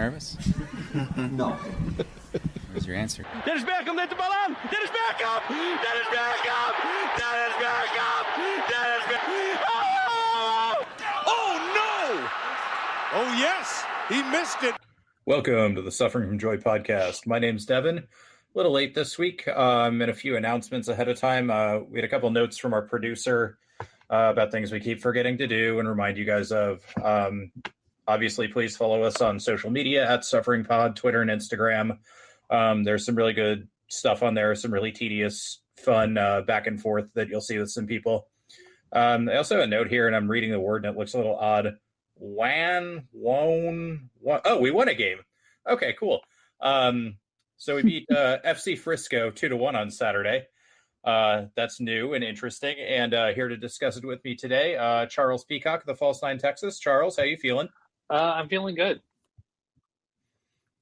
nervous? No. Where's your answer? Dennis Beckham, let the ball on! Dennis Beckham! Dennis Beckham! Dennis Beckham! Dennis Beckham! Oh! Oh, no! Oh, yes! He missed it. Welcome to the Suffering from Joy podcast. My name's Devin. A little late this week, and a few announcements ahead of time. We had a couple notes from our producer about things we keep forgetting to do and remind you guys of. Obviously, please follow us on social media at Suffering Pod, Twitter and Instagram. There's some really good stuff on there, some really tedious, fun back and forth that you'll see with some people. I also have a note here, and I'm reading the word, and it looks a little odd. Won. Oh, we won a game. Okay, cool. So we beat FC Frisco 2-1 on Saturday. That's new and interesting. And here to discuss it with me today, Charles Peacock of the False Nine, Texas. Charles, how you feeling? I'm feeling good.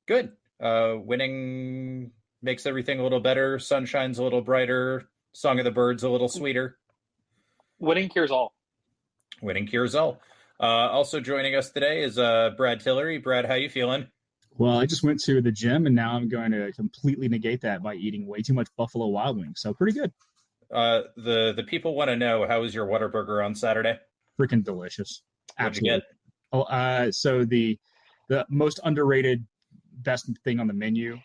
Good. Winning makes everything a little better. Sunshine's a little brighter. Song of the Birds a little sweeter. Winning cures all. Winning cures all. Also joining us today is Brad Tillery. Brad, how you feeling? Well, I just went to the gym, and now I'm going to completely negate that by eating way too much Buffalo Wild Wings. So pretty good. The people want to know, how was your Whataburger on Saturday? Freaking delicious. What'd you get? So the most underrated, best thing on the menu,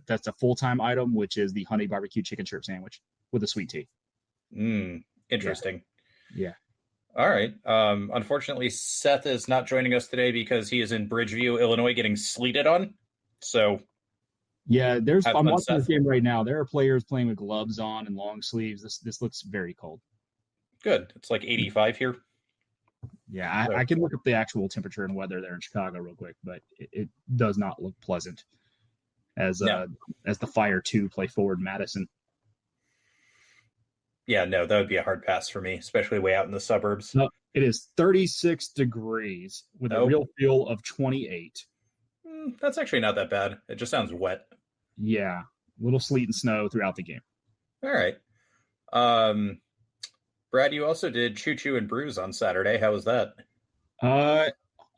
that's a full-time item, which is the honey barbecue chicken strip sandwich with a sweet tea. Interesting. Yeah. All right. Unfortunately, Seth is not joining us today because he is in Bridgeview, Illinois, getting sleeted on. So, yeah, I'm watching Seth. this game right now. There are players playing with gloves on and long sleeves. This looks very cold. Good. It's like 85 here. Yeah, I can look up the actual temperature and weather there in Chicago real quick, but it does not look pleasant as the Fire 2 play forward Madison. Yeah, no, that would be a hard pass for me, especially way out in the suburbs. No, it is 36 degrees with a real feel of 28. That's actually not that bad. It just sounds wet. Yeah, little sleet and snow throughout the game. All right. Brad, you also did Choo Choo and Brews on Saturday. How was that?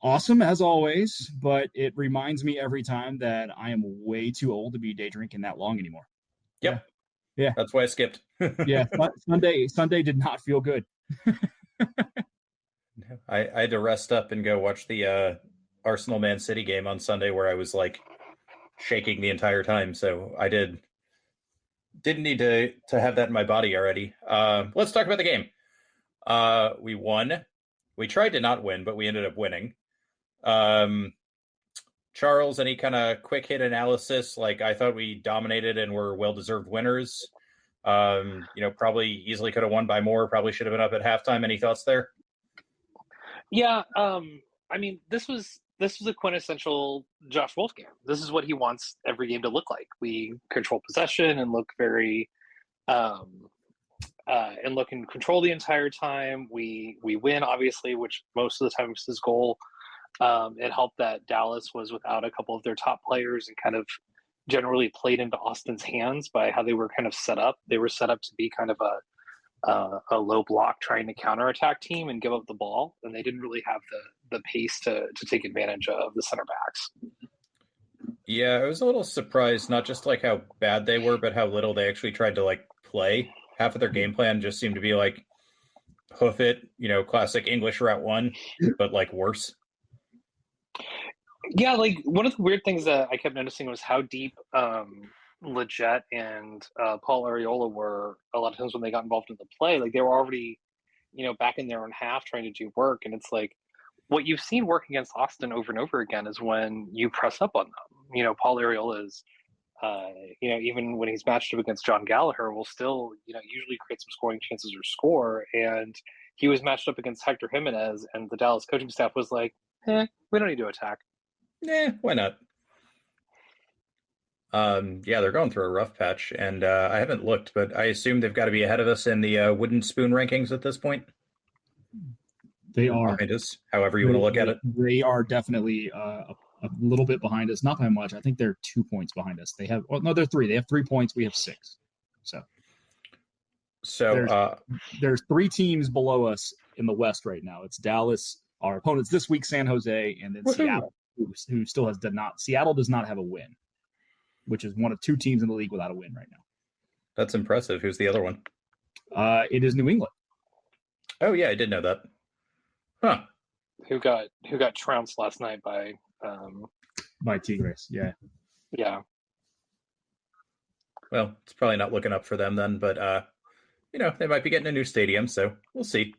Awesome, as always, but it reminds me every time that I am way too old to be day drinking that long anymore. Yep. Yeah. That's why I skipped. Yeah, Sunday did not feel good. I had to rest up and go watch the Arsenal Man City game on Sunday where I was like shaking the entire time. So I didn't need to have that in my body already. Let's talk about the game. We won. We tried to not win, but we ended up winning. Charles, any kind of quick hit analysis? Like, I thought we dominated and were well-deserved winners. Probably easily could have won by more. Probably should have been up at halftime. Any thoughts there? Yeah, I mean, this was a quintessential Josh Wolf game. This is what he wants every game to look like. We control possession and look very, and look and control the entire time. We win, obviously, which most of the time was his goal. It helped that Dallas was without a couple of their top players and kind of generally played into Austin's hands by how they were kind of set up. They were set up to be kind of a low block trying to counterattack team and give up the ball, and they didn't really have the pace to take advantage of the center backs. Yeah, I was a little surprised, not just like how bad they were, but how little they actually tried to like play. Half of their game plan just seemed to be like hoof it, classic English route one, but like worse. Yeah, like one of the weird things that I kept noticing was how deep Leggett and Paul Arriola were a lot of times when they got involved in the play. Like they were already, back in their own half trying to do work. And it's like what you've seen work against Austin over and over again is when you press up on them. Paul Arriola is, even when he's matched up against John Gallagher, will still, usually create some scoring chances or score. And he was matched up against Hector Jimenez, and the Dallas coaching staff was like, we don't need to attack. Why not? Yeah, they're going through a rough patch, and I haven't looked, but I assume they've got to be ahead of us in the wooden spoon rankings at this point. They are. Behind us, however you want to look at it. They are definitely a little bit behind us, not by much. I think they're 2 points behind us. They're 3. They have 3 points. We have 6. So there's 3 teams below us in the West right now. It's Dallas, our opponents this week, San Jose, and then Seattle. who still did not. Seattle does not have a win, which is one of two teams in the league without a win right now. That's impressive. Who's the other one? It is New England. Oh yeah, I did know that. Huh. Who got trounced last night by Tigres. Yeah. Yeah. Well, it's probably not looking up for them then, but they might be getting a new stadium, so we'll see.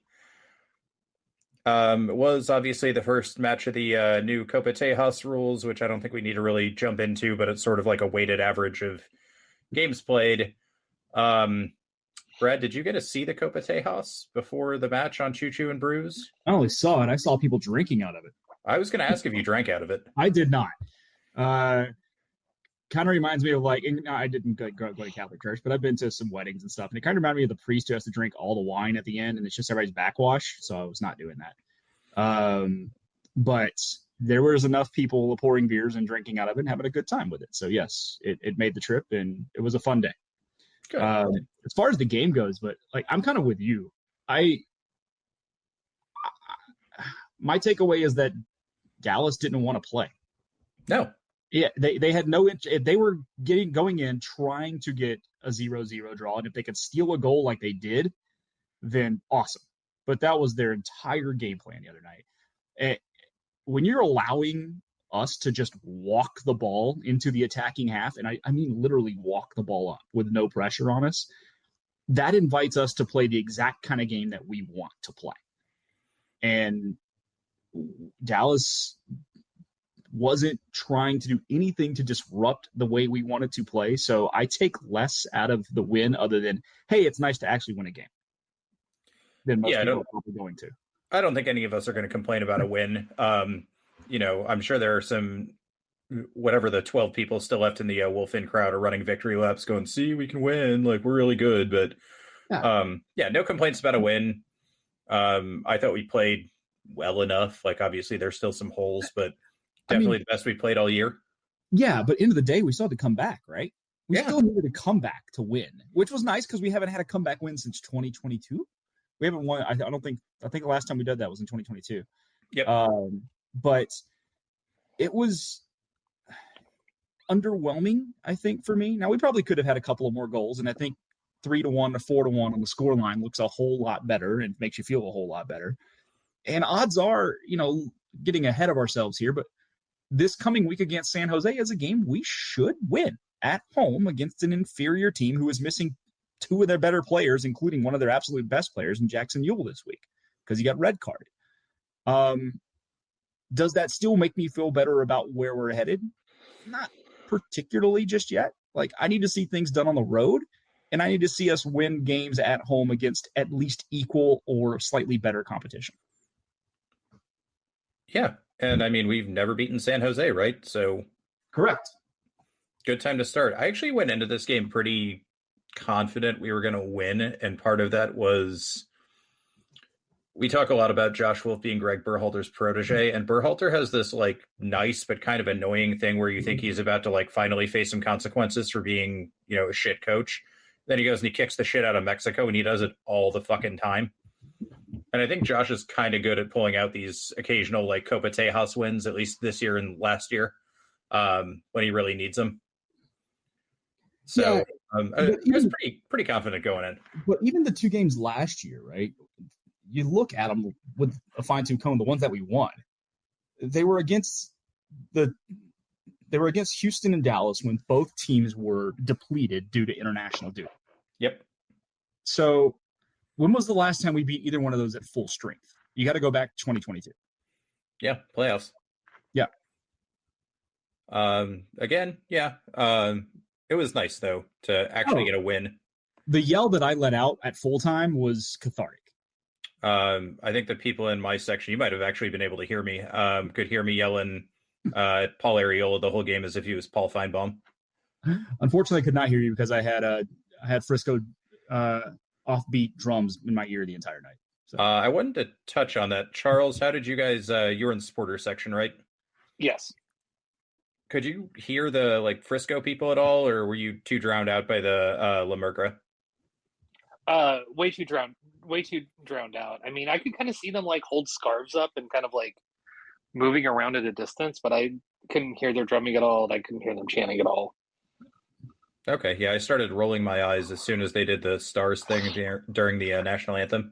It was obviously the first match of the new Copa Tejas rules, which I don't think we need to really jump into, but it's sort of like a weighted average of games played. Brad, did you get to see the Copa Tejas before the match on Choo Choo and Brews? I only saw it. I saw people drinking out of it. I was going to ask if you drank out of it. I did not. Kind of reminds me of I didn't go to Catholic church, but I've been to some weddings and stuff, and it kind of reminded me of the priest who has to drink all the wine at the end, and it's just everybody's backwash. So I was not doing that. But there was enough people pouring beers and drinking out of it and having a good time with it. So yes, it made the trip, and it was a fun day. Good. As far as the game goes, but I'm kind of with you. My takeaway is that Dallas didn't want to play. No. Yeah, they had no. They were going in trying to get a 0-0 draw, and if they could steal a goal like they did, then awesome. But that was their entire game plan the other night. When you're allowing us to just walk the ball into the attacking half, and I mean literally walk the ball up with no pressure on us, that invites us to play the exact kind of game that we want to play. And Dallas wasn't trying to do anything to disrupt the way we wanted to play. So I take less out of the win other than, hey, it's nice to actually win a game than most people are probably going to. I don't think any of us are going to complain about a win. I'm sure there are some, whatever the 12 people still left in the Wolfen crowd are running victory laps going, see, we can win. Like, we're really good. But no complaints about a win. I thought we played well enough. Like, obviously there's still some holes, but definitely the best we played all year. Yeah, but end of the day, we still had to come back, right? We still needed to come back to win, which was nice because we haven't had a comeback win since 2022. We haven't won. I think the last time we did that was in 2022. Yep. But it was underwhelming, I think, for me. Now, we probably could have had a couple of more goals, and I think 3-1 to 4-1 on the score line looks a whole lot better and makes you feel a whole lot better. And odds are, getting ahead of ourselves here, but this coming week against San Jose is a game we should win at home against an inferior team who is missing two of their better players, including one of their absolute best players in Jackson Ewell this week because he got red carded. Does that still make me feel better about where we're headed? Not particularly just yet. I need to see things done on the road, and I need to see us win games at home against at least equal or slightly better competition. Yeah. And I mean, we've never beaten San Jose, right? So correct. Good time to start. I actually went into this game pretty confident we were going to win. And part of that was we talk a lot about Josh Wolf being Greg Berhalter's protege. And Berhalter has this nice but kind of annoying thing where you think he's about to finally face some consequences for being, a shit coach. Then he goes and he kicks the shit out of Mexico, and he does it all the fucking time. And I think Josh is kind of good at pulling out these occasional Copa Tejas wins, at least this year and last year, when he really needs them. So I was pretty confident going in. But even the two games last year, right? You look at them with a fine-tooth comb. The ones that we won, they were against Houston and Dallas when both teams were depleted due to international duty. Yep. So when was the last time we beat either one of those at full strength? You got to go back to 2022. Yeah, playoffs. Yeah. Again, yeah. It was nice, though, to actually get a win. The yell that I let out at full time was cathartic. I think the people in my section, you might have actually been able to hear me, could hear me yelling at Paul Arriola the whole game as if he was Paul Feinbaum. Unfortunately, I could not hear you because I had Frisco offbeat drums in my ear the entire night. So. I wanted to touch on that. Charles, how did you guys, you were in the supporter section, right? Yes. Could you hear the Frisco people at all, or were you too drowned out by the La Mergra? Way too drowned out. I mean, I could kind of see them hold scarves up and kind of moving around at a distance, but I couldn't hear their drumming at all, and I couldn't hear them chanting at all. Okay, yeah, I started rolling my eyes as soon as they did the stars thing during the national anthem,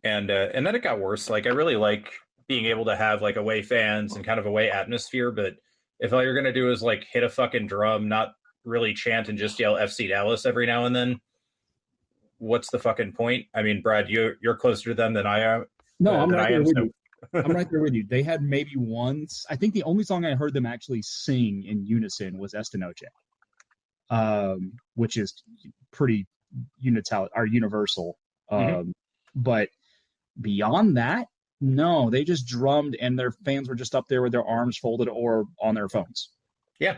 and then it got worse. Like, I really like being able to have like away fans and kind of away atmosphere, but if all you're gonna do is like hit a fucking drum, not really chant and just yell FC Dallas every now and then, what's the fucking point? I mean, Brad, you're closer to them than I am. No, I'm than right I there am. with So you. I'm right there with you. They had maybe once. I think the only song I heard them actually sing in unison was Esta Noche, which is pretty universal. But beyond that, no, they just drummed, and their fans were just up there with their arms folded or on their phones. yeah,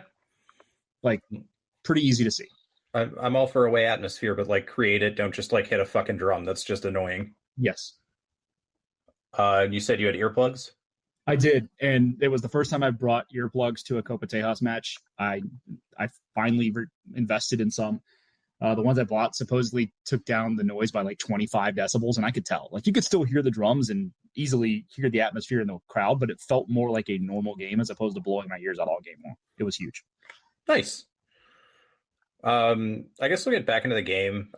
Like, pretty easy to see. I'm all for away atmosphere, but like create it. Don't just like hit a fucking drum. That's just annoying. Yes. You said you had earplugs? I did, and it was the first time I brought earplugs to a Copa Tejas match. I finally invested in some. The ones I bought supposedly took down the noise by like 25 decibels, and I could tell. Like, you could still hear the drums and easily hear the atmosphere in the crowd, but it felt more like a normal game as opposed to blowing my ears out all game long. It was huge. Nice. I guess we'll get back into the game.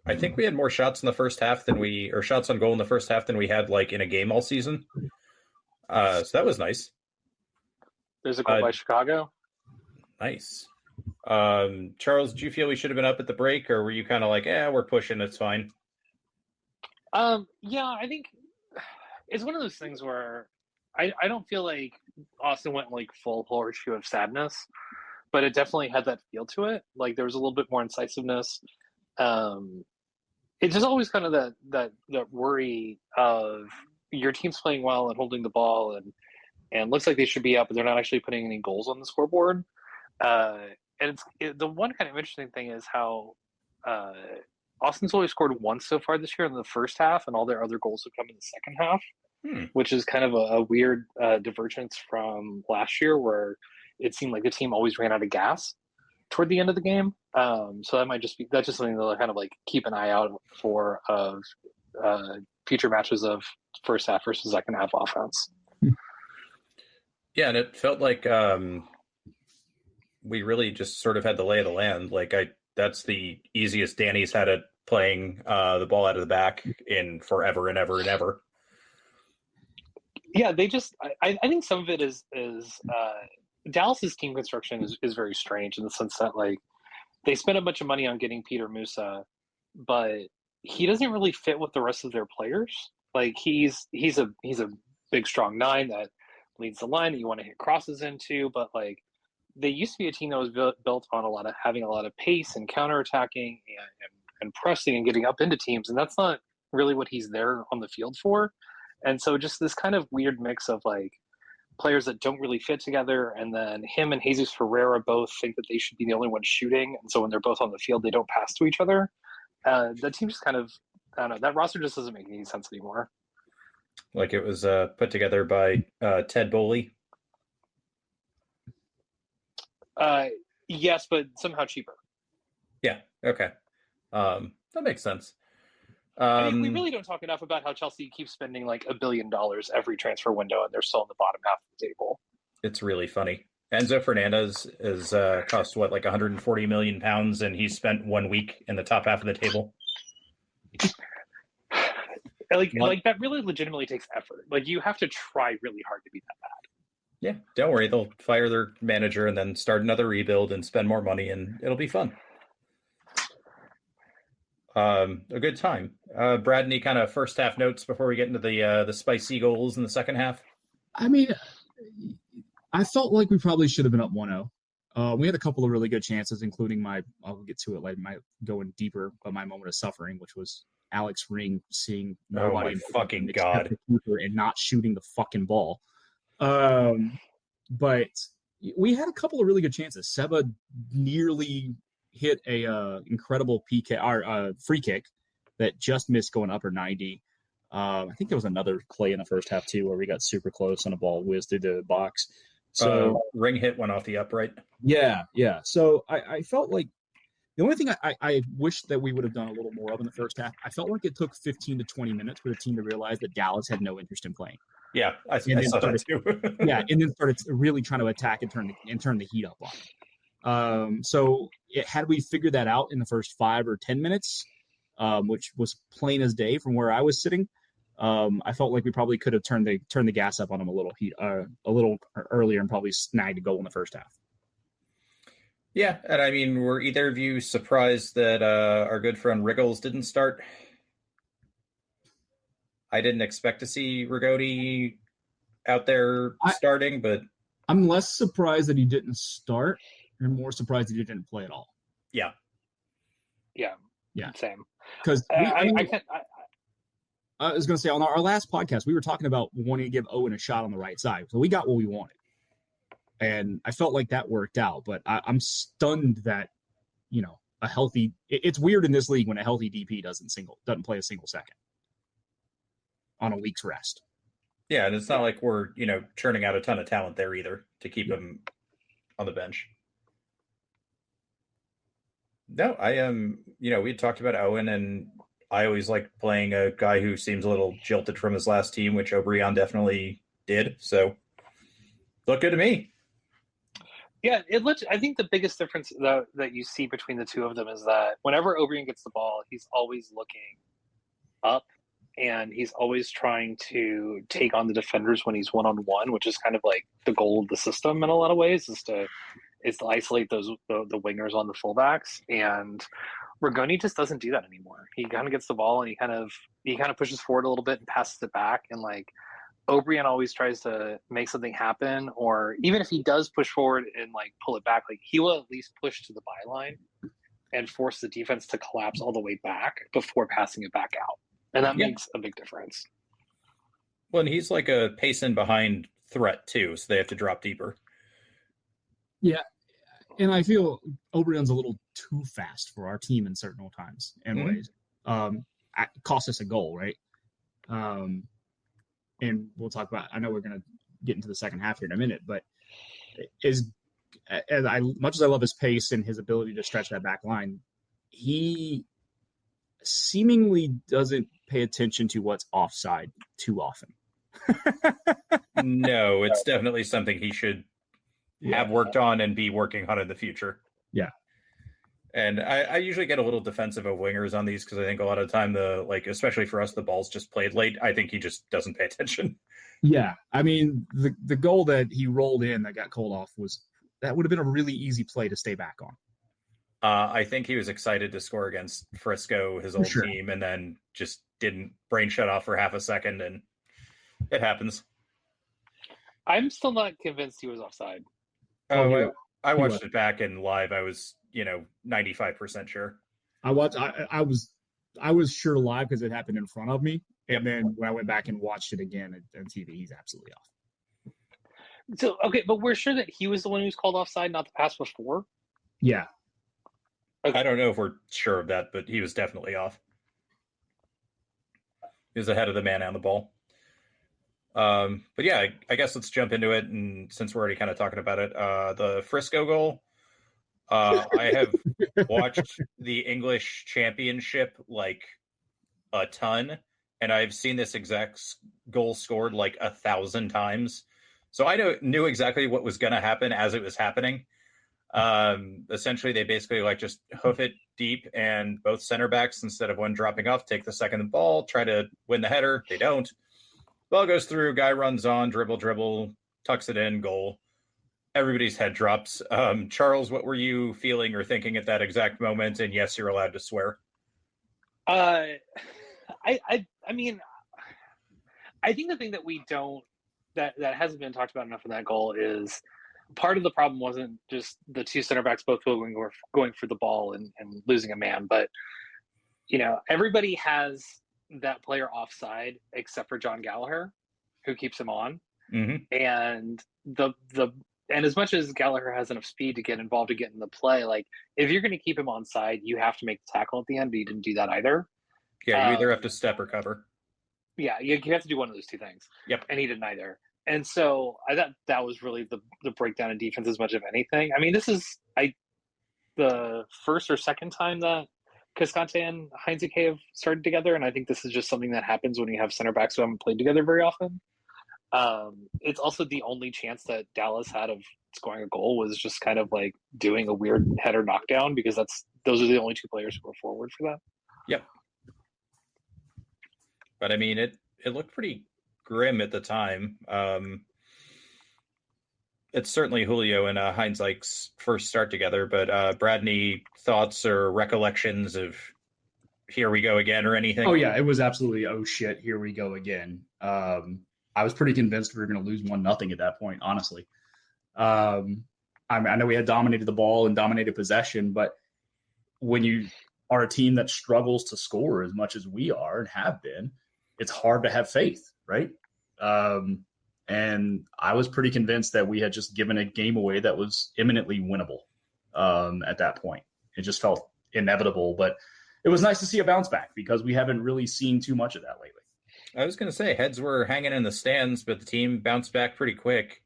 I think we had more shots in the first half or shots on goal in the first half than we had like in a game all season. So that was nice. There's a goal by Chicago. Nice. Charles, do you feel we should have been up at the break, or were you kind of like, we're pushing, it's fine? Yeah, I think it's one of those things where I don't feel like Austin went like full horseshoe of sadness, but it definitely had that feel to it. Like, there was a little bit more incisiveness. It's just always kind of that worry of your team's playing well and holding the ball and looks like they should be up, but they're not actually putting any goals on the scoreboard. And the one kind of interesting thing is how Austin's only scored once so far this year in the first half, and all their other goals have come in the second half, which is kind of a weird divergence from last year, where it seemed like the team always ran out of gas toward the end of the game. So that's just something to kind of like keep an eye out for of future matches of first half versus second half offense. Yeah, and it felt like we really just sort of had the lay of the land. Like, that's the easiest Danny's had it playing the ball out of the back in forever and ever and ever. Yeah, they just I think some of it is Dallas's team construction is very strange in the sense that, like, they spent a bunch of money on getting Peter Musa, but he doesn't really fit with the rest of their players. Like, he's a big strong 9 that leads the line that you want to hit crosses into, but like, they used to be a team that was built on having a lot of pace and counterattacking and pressing and getting up into teams, and that's not really what he's there on the field for. And so just this kind of weird mix of like players that don't really fit together, and then him and Jesus Ferreira both think that they should be the only ones shooting, and so when they're both on the field, they don't pass to each other. The team just kind of, I don't know, that roster just doesn't make any sense anymore. Like, it was put together by Ted Boley. Yes, but somehow cheaper. Yeah. Okay. That makes sense. I mean, we really don't talk enough about how Chelsea keeps spending like $1 billion every transfer window, and they're still in the bottom half of the table. It's really funny. Enzo Fernandez is cost what, like 140 million pounds, and he spent 1 week in the top half of the table. Like that really legitimately takes effort. Like, you have to try really hard to be that bad. Yeah, don't worry. They'll fire their manager and then start another rebuild and spend more money, and it'll be fun. A good time. Brad, any kind of first half notes before we get into the spicy goals in the second half? I mean, I felt like we probably should have been up 1-0. We had a couple of really good chances, including I'll get to it, like my going deeper, but my moment of suffering, which was Alex Ring seeing nobody. Oh my fucking God. The keeper and not shooting the fucking ball. But we had a couple of really good chances. Seba nearly hit a incredible free kick that just missed going upper 90. I think there was another play in the first half too where we got super close and a ball whizzed through the box. So Ring hit one off the upright. Yeah. So I felt like the only thing I wish that we would have done a little more of in the first half, I felt like it took 15 to 20 minutes for the team to realize that Dallas had no interest in playing. Yeah, I and then saw that started, too. yeah, and then started really trying to attack and turn the heat up on him. So had we figured that out in the first 5 or 10 minutes, which was plain as day from where I was sitting, I felt like we probably could have turned the gas up on him a little earlier and probably snagged a goal in the first half. Yeah, and I mean, were either of you surprised that our good friend Riggles didn't start? I didn't expect to see Rigoti out there starting, but I'm less surprised that he didn't start and more surprised that he didn't play at all. yeah. Same. Because I was going to say, on our last podcast, we were talking about wanting to give Owen a shot on the right side. So we got what we wanted. And I felt like that worked out. But I'm stunned that, a healthy – it's weird in this league when a healthy DP doesn't play a single second on a week's rest. Yeah, and it's not like we're, churning out a ton of talent there either to keep him on the bench. No, I am, we had talked about Owen, and I always like playing a guy who seems a little jilted from his last team, which O'Brien definitely did. So, looked good to me. Yeah, I think the biggest difference that you see between the two of them is that whenever O'Brien gets the ball, he's always looking up, and he's always trying to take on the defenders when he's one-on-one, which is kind of like the goal of the system in a lot of ways, is to isolate the wingers on the fullbacks. And Rigoni just doesn't do that anymore. He kind of gets the ball and he kind of pushes forward a little bit and passes it back, and like O'Brien always tries to make something happen, or even if he does push forward and like pull it back, like he will at least push to the byline and force the defense to collapse all the way back before passing it back out. And that makes a big difference. Well, and he's like a pacing behind threat too, so they have to drop deeper. Yeah. And I feel O'Brien's a little too fast for our team in certain times and ways. Cost us a goal, right? And we'll talk about, I know we're going to get into the second half here in a minute, but much as I love his pace and his ability to stretch that back line, he seemingly doesn't pay attention to what's offside too often. No, it's definitely something he should have worked on and be working on in the future. Yeah. And I usually get a little defensive of wingers on these because I think a lot of the time especially for us, the ball's just played late. I think he just doesn't pay attention. Yeah. I mean, the goal that he rolled in that got called off that would have been a really easy play to stay back on. I think he was excited to score against Frisco, his old team, and then just didn't brain shut off for half a second, and it happens. I'm still not convinced he was offside. Oh, I watched it back in live. I was 95% sure. I was sure live because it happened in front of me. And then when I went back and watched it again on TV, he's absolutely off. So, okay, but we're sure that he was the one who was called offside, not the pass before? Yeah. Okay. I don't know if we're sure of that, but he was definitely off. He was ahead of the man on the ball. But yeah, I guess let's jump into it. And since we're already kind of talking about it, the Frisco goal, I have watched the English Championship like a ton, and I've seen this exact goal scored like 1,000 times. So I knew exactly what was going to happen as it was happening. Essentially, they basically like just hoof it deep, and both center backs, instead of one dropping off, take the second ball, try to win the header. They don't. Ball goes through, guy runs on, dribble, tucks it in, goal. Everybody's head drops. Charles, what were you feeling or thinking at that exact moment? And yes, you're allowed to swear. I mean, I think the thing that we don't, that hasn't been talked about enough in that goal is part of the problem wasn't just the two center backs both going for the ball and losing a man, but everybody has that player offside except for John Gallagher, who keeps him on. Mm-hmm. And and as much as Gallagher has enough speed to get involved to get in the play, like if you're going to keep him on side, you have to make the tackle at the end, but you didn't do that either. Yeah, you either have to step or cover. Yeah, you have to do one of those two things. Yep. And he didn't either. And so I thought that was really the breakdown in defense as much of anything. I mean, this is the first or second time that Cascante and Heinze have started together, and I think this is just something that happens when you have center backs who haven't played together very often. It's also the only chance that Dallas had of scoring a goal was just kind of like doing a weird header knockdown, because those are the only two players who were forward for that. Yep. But I mean, it looked pretty grim at the time. It's certainly Julio and Heinz Eich's first start together, but Brad, any thoughts or recollections of here we go again or anything? Oh yeah, it was absolutely, oh shit, here we go again. I was pretty convinced we were going to lose 1-0 at that point, honestly. I know we had dominated the ball and dominated possession, but when you are a team that struggles to score as much as we are and have been, it's hard to have faith, right? And I was pretty convinced that we had just given a game away that was imminently winnable at that point. It just felt inevitable, but it was nice to see a bounce back because we haven't really seen too much of that lately. I was going to say heads were hanging in the stands, but the team bounced back pretty quick.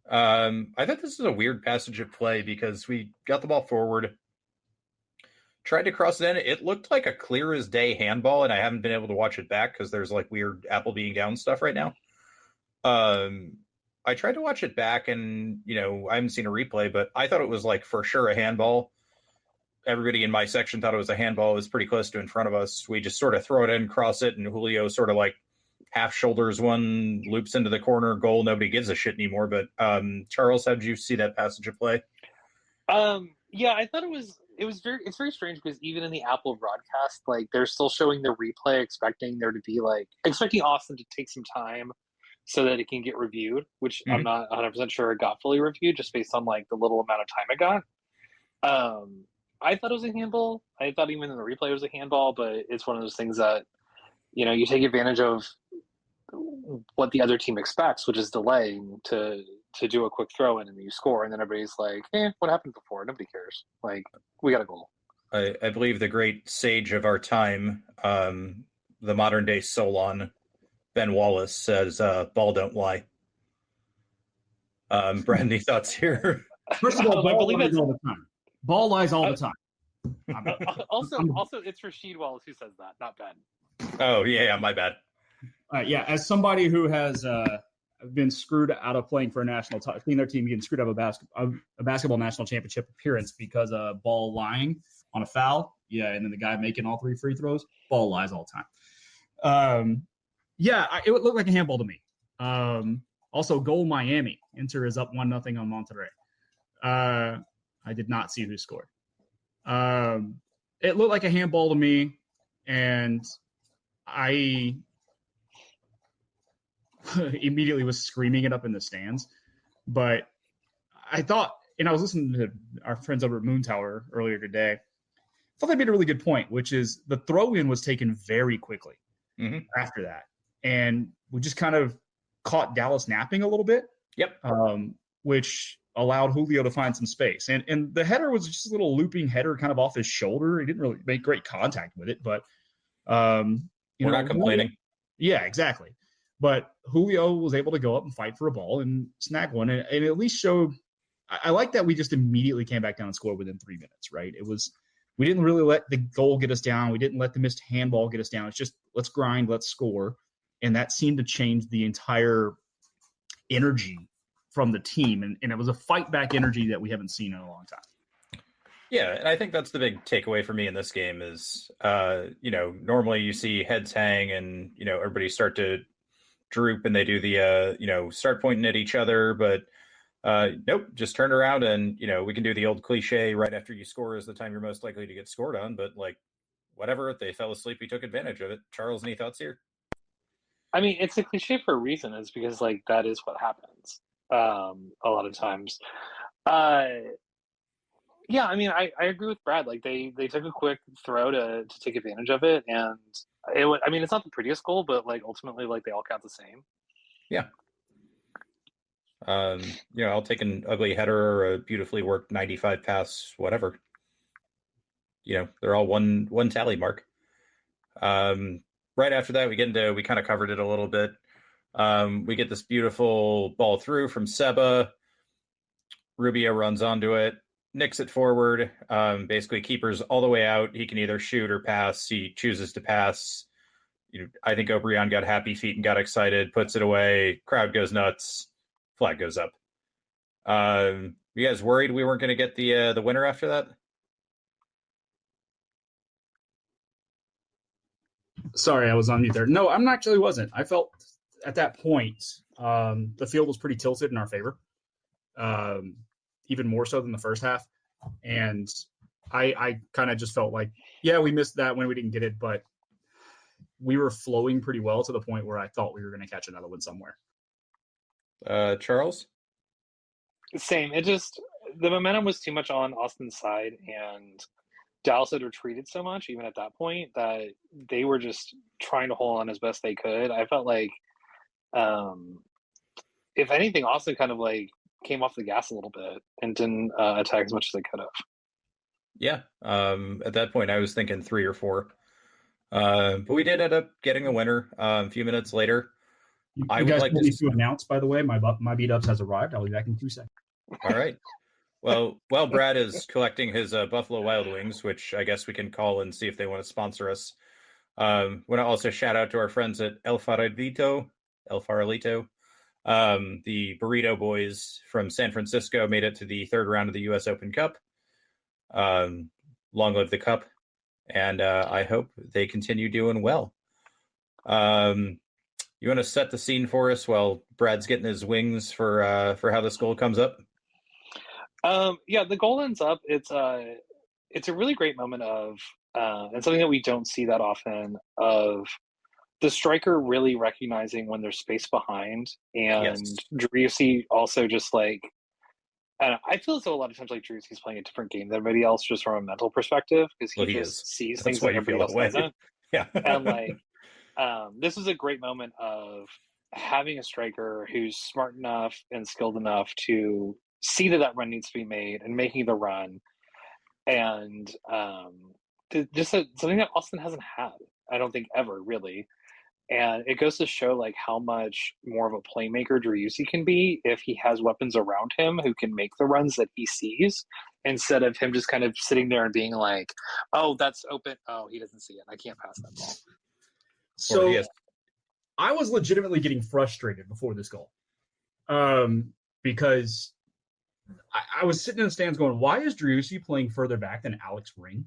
I thought this was a weird passage of play because we got the ball forward, tried to cross it in. It looked like a clear as day handball, and I haven't been able to watch it back because there's like weird Apple being down stuff right now. I tried to watch it back, and I haven't seen a replay, but I thought it was like for sure a handball. Everybody in my section thought it was a handball. It was pretty close to in front of us. We just sort of throw it in, cross it, and Julio sort of like half shoulders one, loops into the corner, goal. Nobody gives a shit anymore. But Charles, how did you see that passage of play? Yeah, I thought it's very strange because even in the Apple broadcast, like they're still showing the replay, expecting Austin to take some time so that it can get reviewed, which I'm not 100% sure it got fully reviewed just based on like the little amount of time it got. I thought it was a handball. I thought even in the replay it was a handball, but it's one of those things that, you take advantage of what the other team expects, which is delaying to do a quick throw in and you score. And then everybody's like, what happened before? Nobody cares. Like, we got a goal. I believe the great sage of our time, the modern day Solon, Ben Wallace, says, ball don't lie. Brad, any thoughts here? First of all, ball lies all the time. Ball lies all the time. Also, it's Rasheed Wallace who says that, not Ben. Oh, yeah, my bad. Yeah, as somebody who has been screwed out of playing for a national seeing their team getting screwed out of a basketball national championship appearance because of ball lying on a foul, and then the guy making all 3 free throws, ball lies all the time. It would look like a handball to me. Also, goal Miami. Inter is up 1-0 on Monterrey. I did not see who scored. It looked like a handball to me, and I immediately was screaming it up in the stands. But I thought, and I was listening to our friends over at Moon Tower earlier today, I thought they made a really good point, which is the throw-in was taken very quickly after that. And we just kind of caught Dallas napping a little bit. Yep. Which allowed Julio to find some space. And the header was just a little looping header kind of off his shoulder. He didn't really make great contact with it, but we're not complaining. Yeah, exactly. But Julio was able to go up and fight for a ball and snag one, and at least showed. I like that we just immediately came back down and scored within 3 minutes. Right? We didn't really let the goal get us down. We didn't let the missed handball get us down. It's just let's grind, let's score, and that seemed to change the entire energy from the team, and it was a fight back energy that we haven't seen in a long time. Yeah, and I think that's the big takeaway for me in this game is, normally you see heads hang and, everybody start to droop and they do the, start pointing at each other. But nope, just turn around and, we can do the old cliche right after you score is the time you're most likely to get scored on. But like, whatever, if they fell asleep, we took advantage of it. Charles, any thoughts here? I mean, it's a cliche for a reason. It's because like that is what happens a lot of times. Yeah, I mean, I agree with Brad. Like they took a quick throw to take advantage of it, and it's not the prettiest goal, but like ultimately, like they all count the same. Yeah. I'll take an ugly header or a beautifully worked 95 pass, whatever. They're all one tally mark. Right after that, we kind of covered it a little bit. We get this beautiful ball through from Seba. Rubio runs onto it, nicks it forward. Basically, keeper's all the way out. He can either shoot or pass. He chooses to pass. I think O'Brien got happy feet and got excited, puts it away, crowd goes nuts, flag goes up. You guys worried we weren't going to get the winner after that? Sorry, I was on mute there. No, I'm actually wasn't. I felt at that point the field was pretty tilted in our favor, even more so than the first half. And I kind of just felt like, yeah, we missed that when we didn't get it, but we were flowing pretty well to the point where I thought we were going to catch another one somewhere. Charles? Same. It just, the momentum was too much on Austin's side, and Dallas had retreated so much, even at that point, that they were just trying to hold on as best they could. I felt like, if anything, Austin kind of like came off the gas a little bit and didn't attack as much as they could have. Yeah. At that point, I was thinking 3 or 4. But we did end up getting a winner a few minutes later. You guys told me to announce, by the way, my beat ups has arrived. I'll be back in 2 seconds. All right. Well, while Brad is collecting his Buffalo Wild Wings, which I guess we can call and see if they want to sponsor us, want to also shout out to our friends at El Farolito. The Burrito Boys from San Francisco made it to the 3rd round of the U.S. Open Cup. Long live the Cup, and I hope they continue doing well. You want to set the scene for us while Brad's getting his wings for how this goal comes up? Yeah, the goal ends up. It's a really great moment of, and something that we don't see that often, of the striker really recognizing when there's space behind, and Driussi also just like, I feel as though a lot of times like Driussi's playing a different game than everybody else, just from a mental perspective, because he sees things that everybody else doesn't. Yeah, and like, this is a great moment of having a striker who's smart enough and skilled enough to see that run needs to be made and making the run, and just something that Austin hasn't had, I don't think, ever really. And it goes to show like how much more of a playmaker Driussi can be if he has weapons around him who can make the runs that he sees, instead of him just kind of sitting there and being like, oh, that's open, oh, he doesn't see it, I can't pass that ball. So I was legitimately getting frustrated before this goal, because I was sitting in the stands going, why is Driussi playing further back than Alex Ring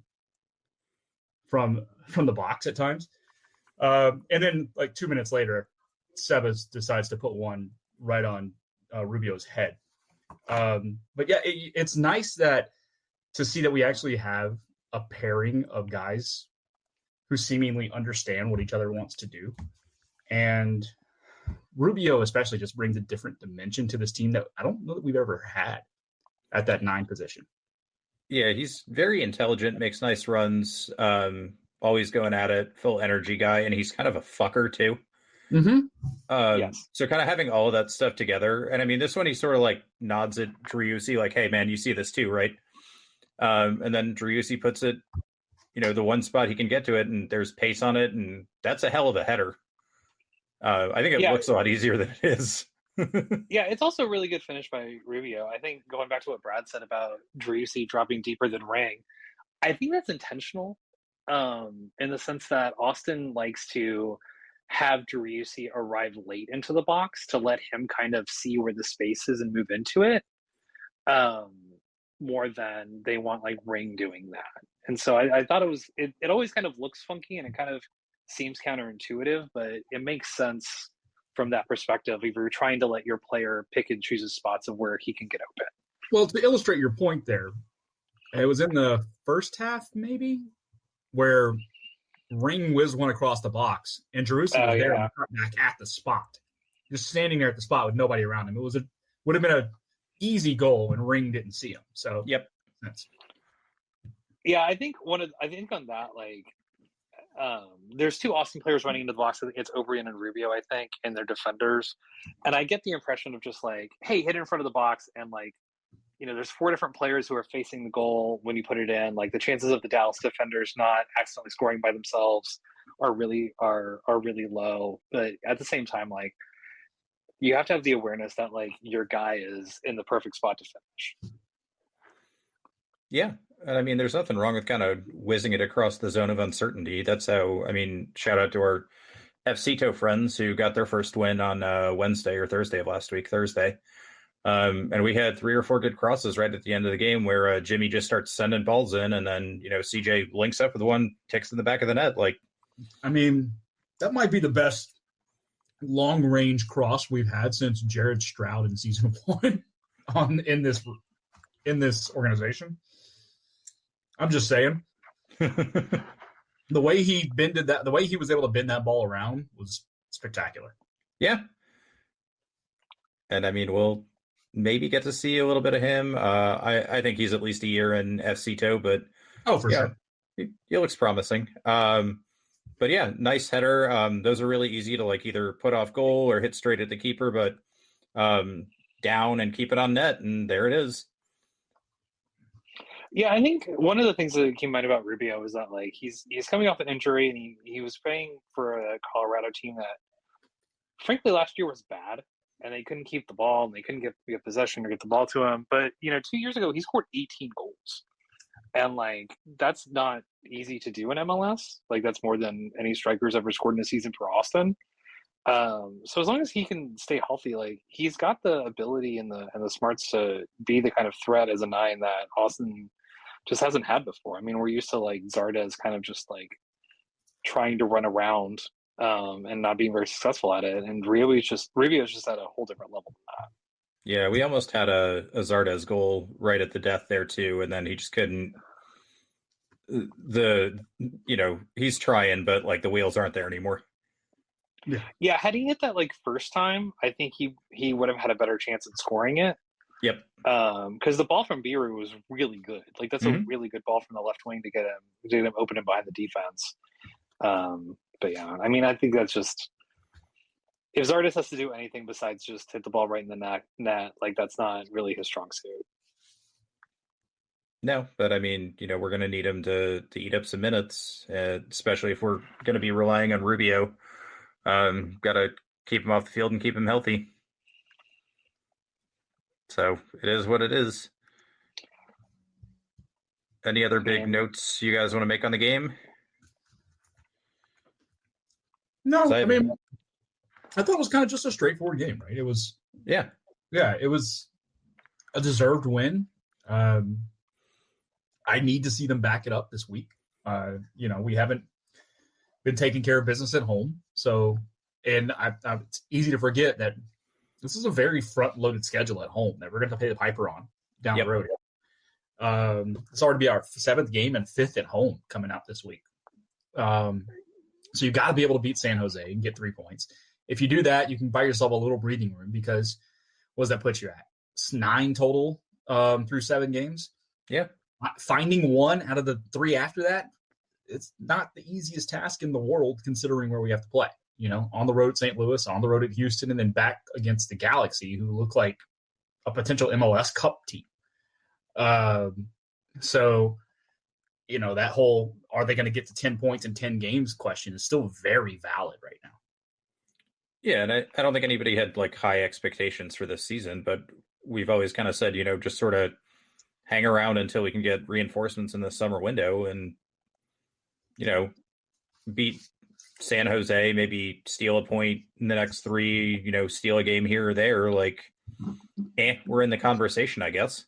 from the box at times? And then like 2 minutes later, Sebas decides to put one right on Rubio's head. But yeah, it's nice to see that we actually have a pairing of guys who seemingly understand what each other wants to do. And Rubio especially just brings a different dimension to this team that I don't know that we've ever had at that 9 position. Yeah, he's very intelligent, makes nice runs, always going at it, full energy guy, and he's kind of a fucker too. Yes. So kind of having all of that stuff together. And I mean, this one, he sort of like nods at Driussi like, hey man, you see this too, right? And then Driussi puts it, the one spot he can get to it, and there's pace on it, and that's a hell of a header. I think it looks a lot easier than it is. Yeah, it's also a really good finish by Rubio. I think, going back to what Brad said about Driussi dropping deeper than Ring, I think that's intentional, in the sense that Austin likes to have Driussi arrive late into the box to let him kind of see where the space is and move into it, more than they want like Ring doing that. And so I thought it always kind of looks funky, and it kind of seems counterintuitive, but it makes sense from that perspective if you're trying to let your player pick and choose his spots of where he can get open. Well, to illustrate your point there, it was in the first half maybe where Ring whizzed one across the box, and Driussi was there back at the spot, just standing there at the spot with nobody around him. Would have been an easy goal, and Ring didn't see him. So yeah, I think on that, like, there's 2 Austin players running into the box. It's O'Brien and Rubio, I think, and their defenders. And I get the impression of just like, hey, hit it in front of the box, and like, there's 4 different players who are facing the goal when you put it in. Like, the chances of the Dallas defenders not accidentally scoring by themselves are really low. But at the same time, like, you have to have the awareness that like your guy is in the perfect spot to finish. Yeah. I mean, there's nothing wrong with kind of whizzing it across the zone of uncertainty. That's how, shout out to our FCTO friends who got their first win on Wednesday or Thursday of last week, Thursday. And we had 3 or 4 good crosses right at the end of the game where Jimmy just starts sending balls in, and then, CJ links up with one, kicks in the back of the net. I mean, that might be the best long-range cross we've had since Jared Stroud in season 1 in this organization. I'm just saying. The way he was able to bend that ball around was spectacular. Yeah. And I mean, we'll maybe get to see a little bit of him. I think he's at least a year in FCTO, but for sure. He looks promising. But yeah, nice header. Those are really easy to either put off goal or hit straight at the keeper, but down and keep it on net, and there it is. Yeah, I think one of the things that came to mind about Rubio is that he's coming off an injury, and he was playing for a Colorado team that, frankly, last year was bad, and they couldn't keep the ball, and they couldn't get possession or get the ball to him. But 2 years ago, he scored 18 goals, and that's not easy to do in MLS. That's more than any striker's ever scored in a season for Austin. So as long as he can stay healthy, he's got the ability and the smarts to be the kind of threat as a 9 that Austin just hasn't had before. I mean, we're used to Zardes kind of just trying to run around and not being very successful at it. And Rubio's just at a whole different level than that. Yeah, we almost had a Zardes goal right at the death there too, and then he just couldn't. He's trying, but the wheels aren't there anymore. Yeah, had he hit that first time, I think he would have had a better chance at scoring it. Yep. Because the ball from Biru was really good. That's a really good ball from the left wing to get him open and behind the defense. But yeah, I mean, I think that's just, if Zardes has to do anything besides just hit the ball right in the net, that's not really his strong suit. No, but I mean, we're going to need him to eat up some minutes, especially if we're going to be relying on Rubio. Got to keep him off the field and keep him healthy. So it is what it is. Any other big notes you guys want to make on the game? No, I mean, I thought it was kind of just a straightforward game, right? It was, it was a deserved win. I need to see them back it up this week. We haven't been taking care of business at home. So, and it's easy to forget that this is a very front-loaded schedule at home that we're going to pay the piper on down the road. It's already be our 7th game and 5th at home coming out this week. So you've got to be able to beat San Jose and get 3 points. If you do that, you can buy yourself a little breathing room because what does that put you at? It's 9 total through 7 games. Yeah. Finding 1 out of the 3 after that, it's not the easiest task in the world considering where we have to play. On the road at St. Louis, on the road at Houston, and then back against the Galaxy, who look like a potential MLS Cup team. So, that whole, are they going to get to 10 points in 10 games question is still very valid right now. Yeah, and I don't think anybody had high expectations for this season, but we've always kind of said, just sort of hang around until we can get reinforcements in the summer window and, beat San Jose, maybe steal a point in the next 3, steal a game here or there. We're in the conversation, I guess.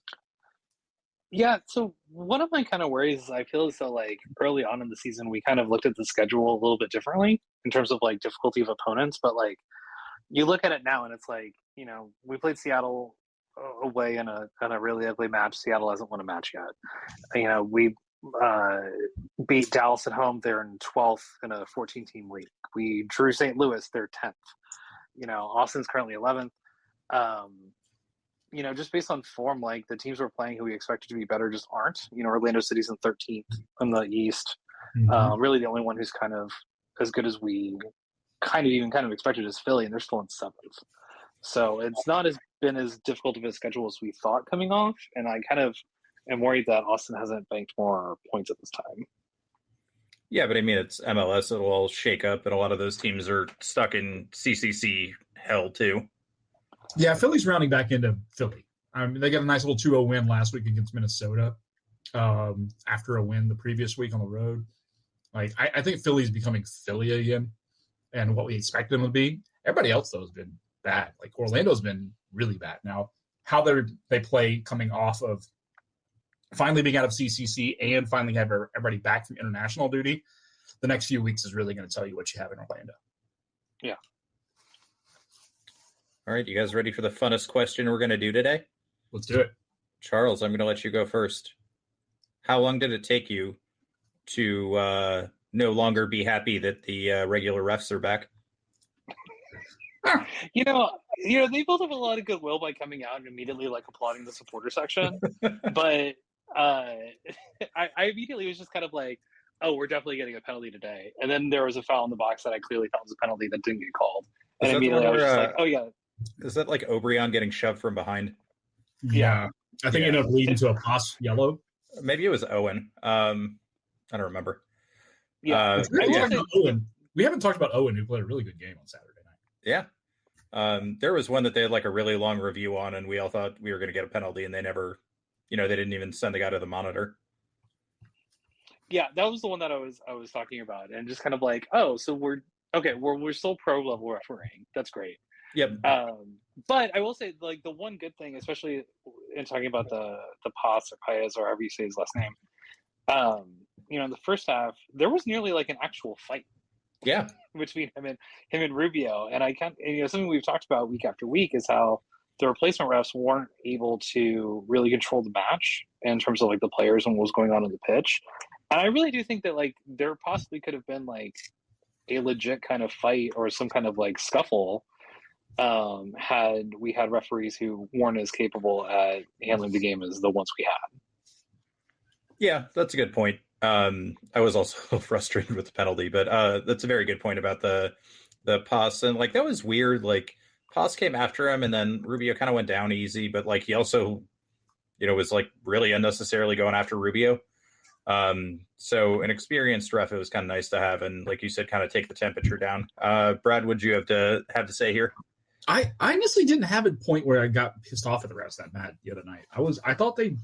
Yeah, so one of my kind of worries is I feel as though early on in the season we kind of looked at the schedule a little bit differently in terms of difficulty of opponents, but you look at it now and it's we played Seattle away in a really ugly match. Seattle hasn't won a match yet. We beat Dallas at home. They're in 12th in a 14-team league. We drew St. Louis. They're 10th. Austin's currently 11th. Just based on form, the teams we're playing who we expected to be better just aren't. Orlando City's in 13th in the East. Mm-hmm. Really the only one who's kind of as good as we kind of expected is Philly, and they're still in 7th. So it's not been as difficult of a schedule as we thought coming off, and I kind of am worried that Austin hasn't banked more points at this time. Yeah, but I mean, it's MLS. It'll all shake up, and a lot of those teams are stuck in CCC hell, too. Yeah, Philly's rounding back into Philly. They got a nice little 2-0 win last week against Minnesota after a win the previous week on the road. I think Philly's becoming Philly again. and what we expected them to be. Everybody else, though, has been bad. Like Orlando's been really bad. Now, how they play coming off of finally being out of CCC and finally have everybody back from international duty, the next few weeks is really going to tell you what you have in Orlando. Yeah. All right, you guys ready for the funnest question we're going to do today? Let's do it. Charles, I'm going to let you go first. How long did it take you to no longer be happy that the regular refs are back? You know, they built up a lot of goodwill by coming out and immediately like applauding the supporter section, but I immediately was just kind of like, oh, we're definitely getting a penalty today. And then there was a foul in the box that I clearly thought was a penalty that didn't get called. And immediately I was just like, oh yeah. Is that like Obrion getting shoved from behind? Yeah. I think it ended up leading to a pass yellow. Maybe it was Owen. I don't remember. Yeah. We haven't talked about Owen, who played a really good game on Saturday night. Yeah. There was one that they had like a really long review on, and we all thought we were going to get a penalty, and they never, they didn't even send the guy to the monitor. Yeah, that was the one that I was talking about, and just kind of like, oh, so we're still pro level refereeing. That's great. Yep. But I will say, like, the one good thing, especially in talking about the Paz or Paez or however you say his last name, in the first half there was nearly like an actual fight. Yeah. Between him and Rubio, and something we've talked about week after week is how the replacement refs weren't able to really control the match in terms of like the players and what was going on the pitch. And I really do think that like there possibly could have been like a legit kind of fight or some kind of like scuffle had we had referees who weren't as capable at handling the game as the ones we had. Yeah, that's a good point. I was also frustrated with the penalty, but that's a very good point about the Paz. And like that was weird. Like Paz came after him, and then Rubio kind of went down easy, but like he also, was like really unnecessarily going after Rubio. So an experienced ref, it was kind of nice to have, and like you said, kind of take the temperature down. Brad, what'd you have to say here? I honestly didn't have a point where I got pissed off at the refs that bad the other night. I thought the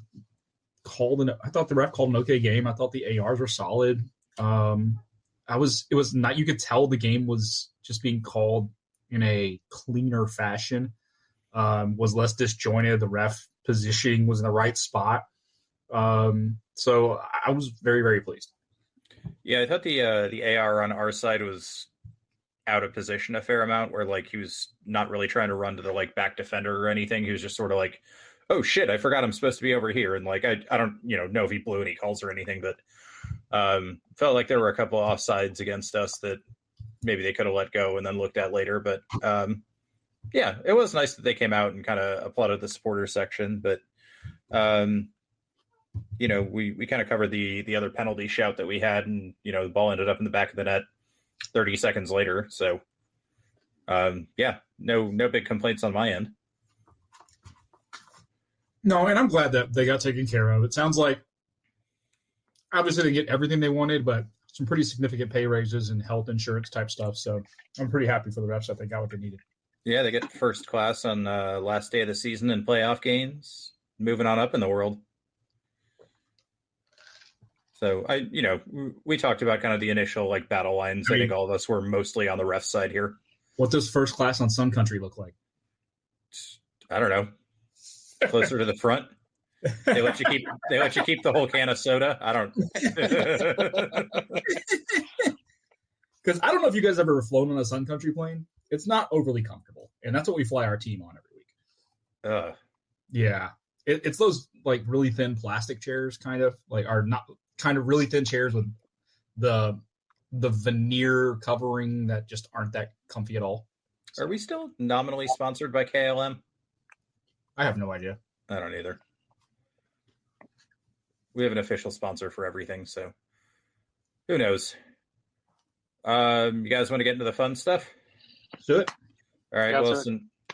ref called an okay game. I thought the ARs were solid. It was not, you could tell the game was just being called in a cleaner fashion, was less disjointed. The ref positioning was in the right spot. So I was very, very pleased. Yeah, I thought the AR on our side was out of position a fair amount, where like he was not really trying to run to the like back defender or anything. He was just sort of like, oh shit, I forgot I'm supposed to be over here. And like I don't know if he blew any calls or anything, but felt like there were a couple of offsides against us that maybe they could have let go and then looked at later. But yeah, it was nice that they came out and kind of applauded the supporter section. But we kind of covered the other penalty shout that we had, and the ball ended up in the back of the net 30 seconds later. So yeah, no big complaints on my end. No, and I'm glad that they got taken care of. It sounds like obviously they get everything they wanted, but some pretty significant pay raises and health insurance type stuff. So I'm pretty happy for the refs that they got what they needed. Yeah, they get first class on last day of the season in playoff games, moving on up in the world. So we talked about kind of the initial like battle lines. I think all of us were mostly on the ref side here. What does first class on Sun Country look like? I don't know. Closer to the front. They let you keep the whole can of soda. I don't. Because I don't know if you guys ever flown on a Sun Country plane. It's not overly comfortable, and that's what we fly our team on every week. Yeah, it's those like really thin plastic chairs, kind of like are not kind of really thin chairs with the veneer covering that just aren't that comfy at all. Are we still nominally sponsored by KLM? I have no idea. I don't either. We have an official sponsor for everything, so who knows? You guys want to get into the fun stuff? Let's do it. All right. Yeah, well,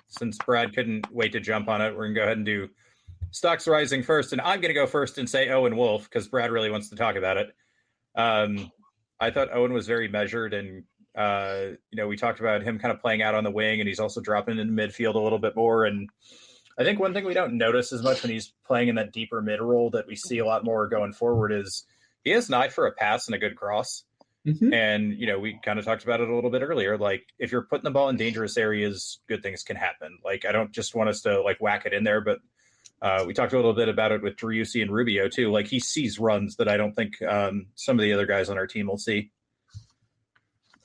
since Brad couldn't wait to jump on it, we're going to go ahead and do stocks rising first. And I'm going to go first and say Owen Wolf because Brad really wants to talk about it. I thought Owen was very measured, and we talked about him kind of playing out on the wing, and he's also dropping in midfield a little bit more. And I think one thing we don't notice as much when he's playing in that deeper mid role that we see a lot more going forward is he has an eye for a pass and a good cross. Mm-hmm. And, we kind of talked about it a little bit earlier. Like, if you're putting the ball in dangerous areas, good things can happen. Like, I don't just want us to, like, whack it in there, but we talked a little bit about it with Driussi and Rubio, too. Like, he sees runs that I don't think some of the other guys on our team will see.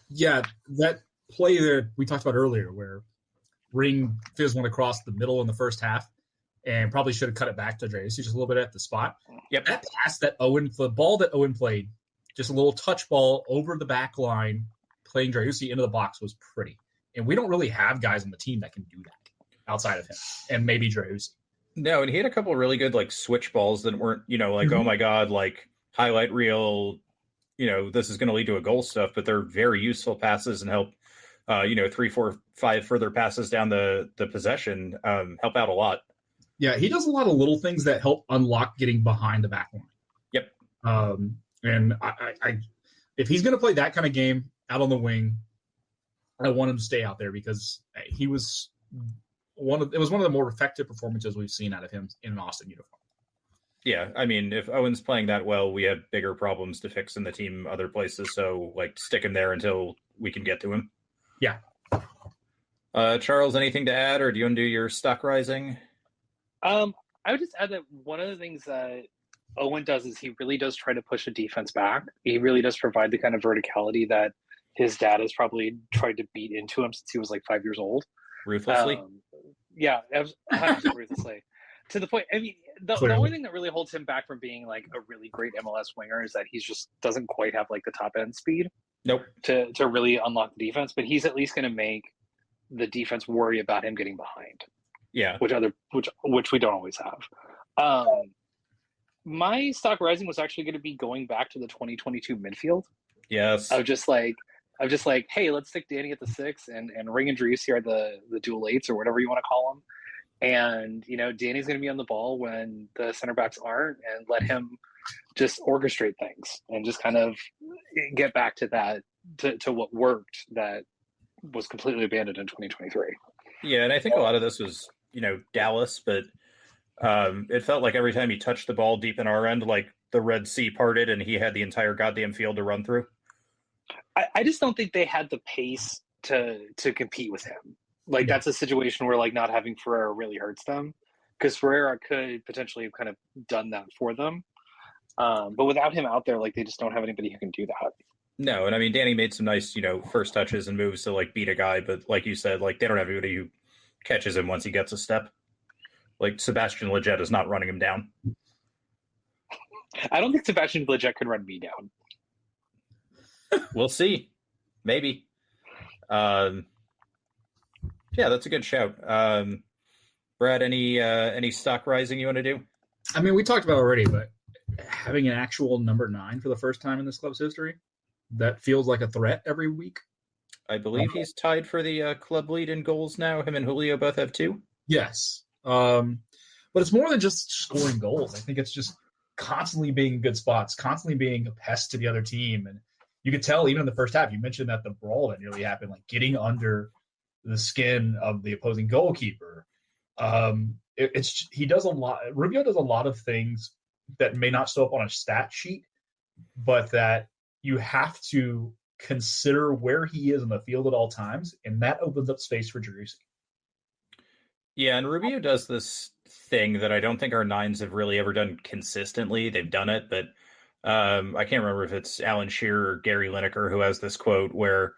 Yeah, that play that we talked about earlier where Ring fizz went across the middle in the first half and probably should have cut it back to Driussi just a little bit at the spot. Yep. That pass the ball that Owen played, just a little touch ball over the back line, playing Driussi into the box was pretty. And we don't really have guys on the team that can do that outside of him and maybe Driussi. No, and he had a couple of really good, like, switch balls that weren't, oh my God, like, highlight reel, this is going to lead to a goal stuff, but they're very useful passes and help, 3, 4, 5 further passes down the possession help out a lot. Yeah, he does a lot of little things that help unlock getting behind the back line. Yep. And I if he's going to play that kind of game out on the wing, I want him to stay out there because he was one of the more effective performances we've seen out of him in an Austin uniform. Yeah, I mean, if Owen's playing that well, we have bigger problems to fix in the team other places. So, like, stick him there until we can get to him. Yeah. Charles, anything to add, or do you want to do your stock rising? I would just add that one of the things that Owen does is he really does try to push the defense back. He really does provide the kind of verticality that his dad has probably tried to beat into him since he was like 5 years old. Ruthlessly? Yeah, 100% ruthlessly. To the point, I mean, the only thing that really holds him back from being like a really great MLS winger is that he just doesn't quite have like the top end speed. Nope. To really unlock the defense, but he's at least going to make the defense worry about him getting behind. Yeah. Which we don't always have. My stock rising was actually going to be going back to the 2022 midfield. Yes. I was just like, hey, let's stick Danny at the 6 and Ring and Driussi are the dual 8s or whatever you want to call them. And, Danny's going to be on the ball when the center backs aren't, and let him just orchestrate things and just kind of get back to that, to what worked that was completely abandoned in 2023. Yeah, and I think a lot of this was, Dallas, but it felt like every time he touched the ball deep in our end, like the Red Sea parted and he had the entire goddamn field to run through. I just don't think they had the pace to compete with him. Like, that's a situation where, like, not having Ferreira really hurts them, because Ferreira could potentially have kind of done that for them. But without him out there, like, they just don't have anybody who can do that. No, and I mean, Danny made some nice, first touches and moves to, like, beat a guy, but like you said, like, they don't have anybody who catches him once he gets a step. Like, Sebastian Lletget is not running him down. I don't think Sebastian Lletget could run me down. We'll see. Maybe. Yeah, that's a good shout. Brad, any stock rising you want to do? I mean, we talked about it already, but having an actual number 9 for the first time in this club's history, that feels like a threat every week. I believe he's tied for the club lead in goals now. Him and Julio both have 2. Yes. But it's more than just scoring goals. I think it's just constantly being in good spots, constantly being a pest to the other team. And you could tell even in the first half, you mentioned that the brawl that nearly happened, like getting under the skin of the opposing goalkeeper. He does a lot. Rubio does a lot of things that may not show up on a stat sheet, but that you have to consider where he is in the field at all times, and that opens up space for Driussi. Yeah, and Rubio does this thing that I don't think our 9s have really ever done consistently. They've done it, but I can't remember if it's Alan Shearer or Gary Lineker who has this quote where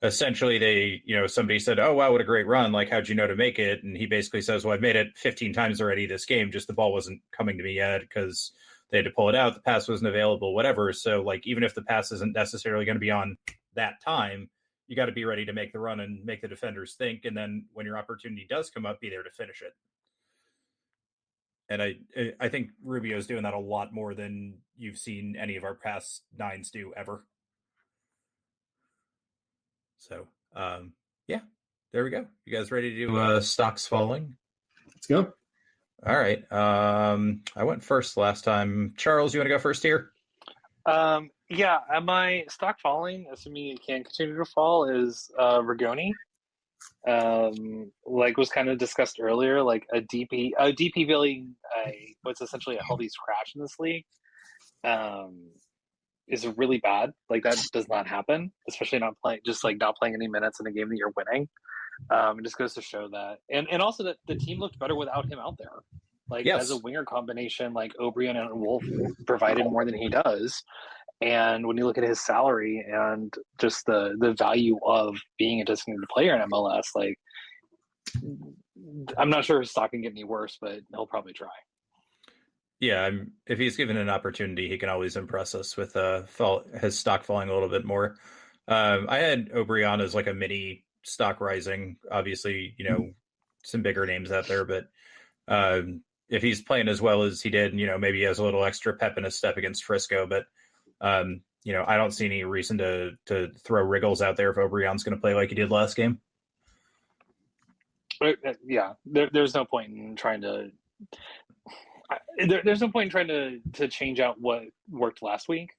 essentially they, somebody said, "Oh, wow, what a great run. Like, how'd you know to make it?" And he basically says, "Well, I've made it 15 times already this game. Just the ball wasn't coming to me yet because they had to pull it out. The pass wasn't available, whatever." So, like, even if the pass isn't necessarily going to be on that time, you got to be ready to make the run and make the defenders think. And then when your opportunity does come up, be there to finish it. And I think Rubio's doing that a lot more than you've seen any of our past 9s do ever. So, yeah, there we go. You guys ready to do stocks falling? Let's go. All right. I went first last time. Charles, you want to go first here? Yeah, my stock falling, assuming it can continue to fall, is Rigoni. Like was kind of discussed earlier, like a DP being what's essentially a healthy scratch in this league. is really bad. Like that does not happen, especially not playing any minutes in a game that you're winning. It just goes to show that, and also that the team looked better without him out there. Like as a Yes. winger combination, like O'Brien and Wolf provided more than he does. And when you look at his salary and just the value of being a designated player in MLS, like I'm not sure his stock can get any worse, but he'll probably try. Yeah, if he's given an opportunity, he can always impress us with his stock falling a little bit more. I had O'Brien as like a mini stock rising. Obviously, some bigger names out there, but if he's playing as well as he did, maybe he has a little extra pep in his step against Frisco. But I don't see any reason to throw Riggles out there if O'Brien's going to play like he did last game. Yeah, there's no point in trying to. There's no point in trying to change out what worked last week,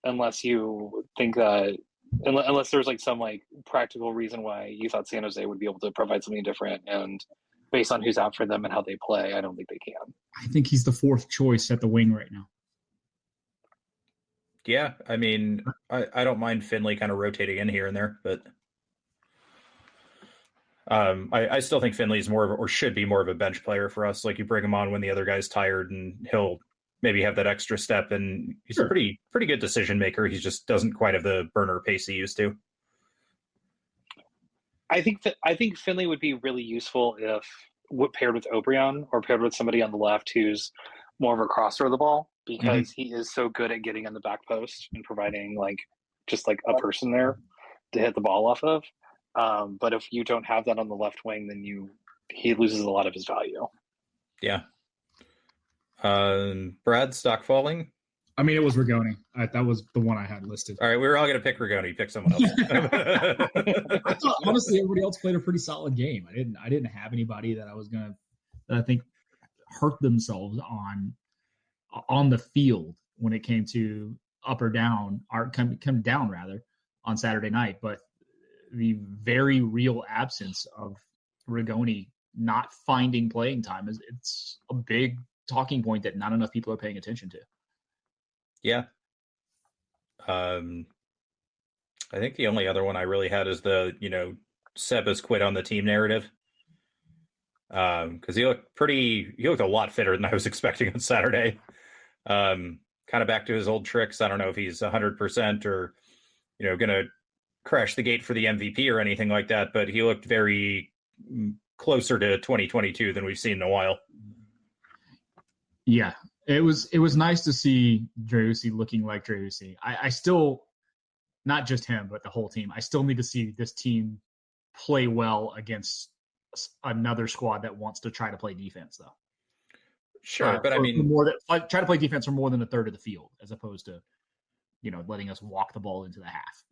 unless you think that unless there's like some like practical reason why you thought San Jose would be able to provide something different, and based on who's out for them and how they play, I don't think they can. I think he's the fourth choice at the wing right now. Yeah, I mean, I don't mind Finley kind of rotating in here and there, but I still think Finley's should be more of a bench player for us. Like you bring him on when the other guy's tired, and he'll maybe have that extra step. And he's a pretty good decision maker. He just doesn't quite have the burner pace he used to. I think Finley would be really useful if paired with O'Brien or paired with somebody on the left who's more of a crosser of the ball, because he is so good at getting on the back post and providing just a person there to hit the ball off of. But if you don't have that on the left wing, then he loses a lot of his value. Yeah. Brad, stock falling? I mean, it was Rigoni. That was the one I had listed. All right, we were all going to pick Rigoni. Pick someone else. I thought, honestly, everybody else played a pretty solid game. I didn't have anybody that I think hurt themselves on the field when it came to up or down, or come down rather, on Saturday night. But the very real absence of Rigoni not finding playing time it's a big talking point that not enough people are paying attention to. Yeah. I think the only other one I really had is the, Seb has quit on the team narrative. Because he looked a lot fitter than I was expecting on Saturday. Kind of back to his old tricks. I don't know if he's 100% or, going to crash the gate for the MVP or anything like that, but he looked very closer to 2022 than we've seen in a while. Yeah, it was nice to see Driussi looking like Driussi. I still, not just him, but the whole team, I still need to see this team play well against another squad that wants to try to play defense, though. Sure, but I mean, try to play defense for more than a third of the field, as opposed to, letting us walk the ball into the half.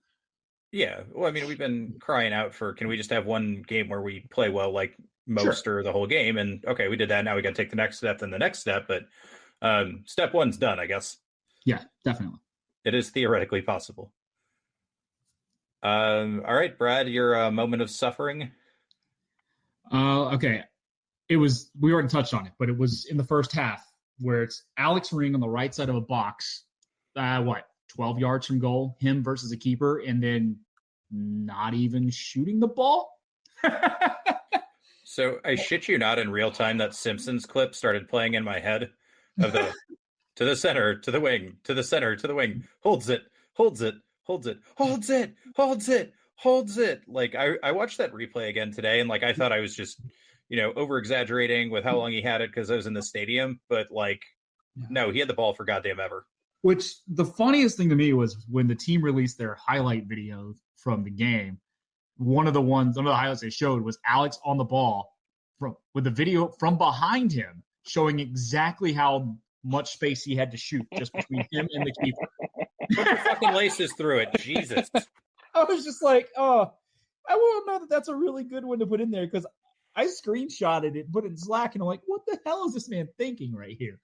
Yeah, well, I mean, we've been crying out for, can we just have one game where we play well like most or the whole game? And okay, we did that. Now we got to take the next step, then the next step. But step one's done, I guess. Yeah, definitely. It is theoretically possible. All right, Brad, your moment of suffering. Okay. We already touched on it, but it was in the first half where it's Alex Ring on the right side of a box. 12 yards from goal, him versus a keeper, and then not even shooting the ball. So I shit you not, in real time, that Simpsons clip started playing in my head of the to the center, to the wing, to the center, to the wing, holds it, holds it, holds it, holds it, holds it, holds it. Like I watched that replay again today, and I thought I was just, over exaggerating with how long he had it because I was in the stadium, but no, he had the ball for goddamn ever. Which the funniest thing to me was when the team released their highlight video from the game. One of the highlights they showed was Alex on the ball with the video from behind him showing exactly how much space he had to shoot just between him and the keeper. Put your fucking laces through it, Jesus. I was just like, oh, I won't know that's a really good one to put in there, because I screenshotted it, put it in Slack, and I'm like, what the hell is this man thinking right here?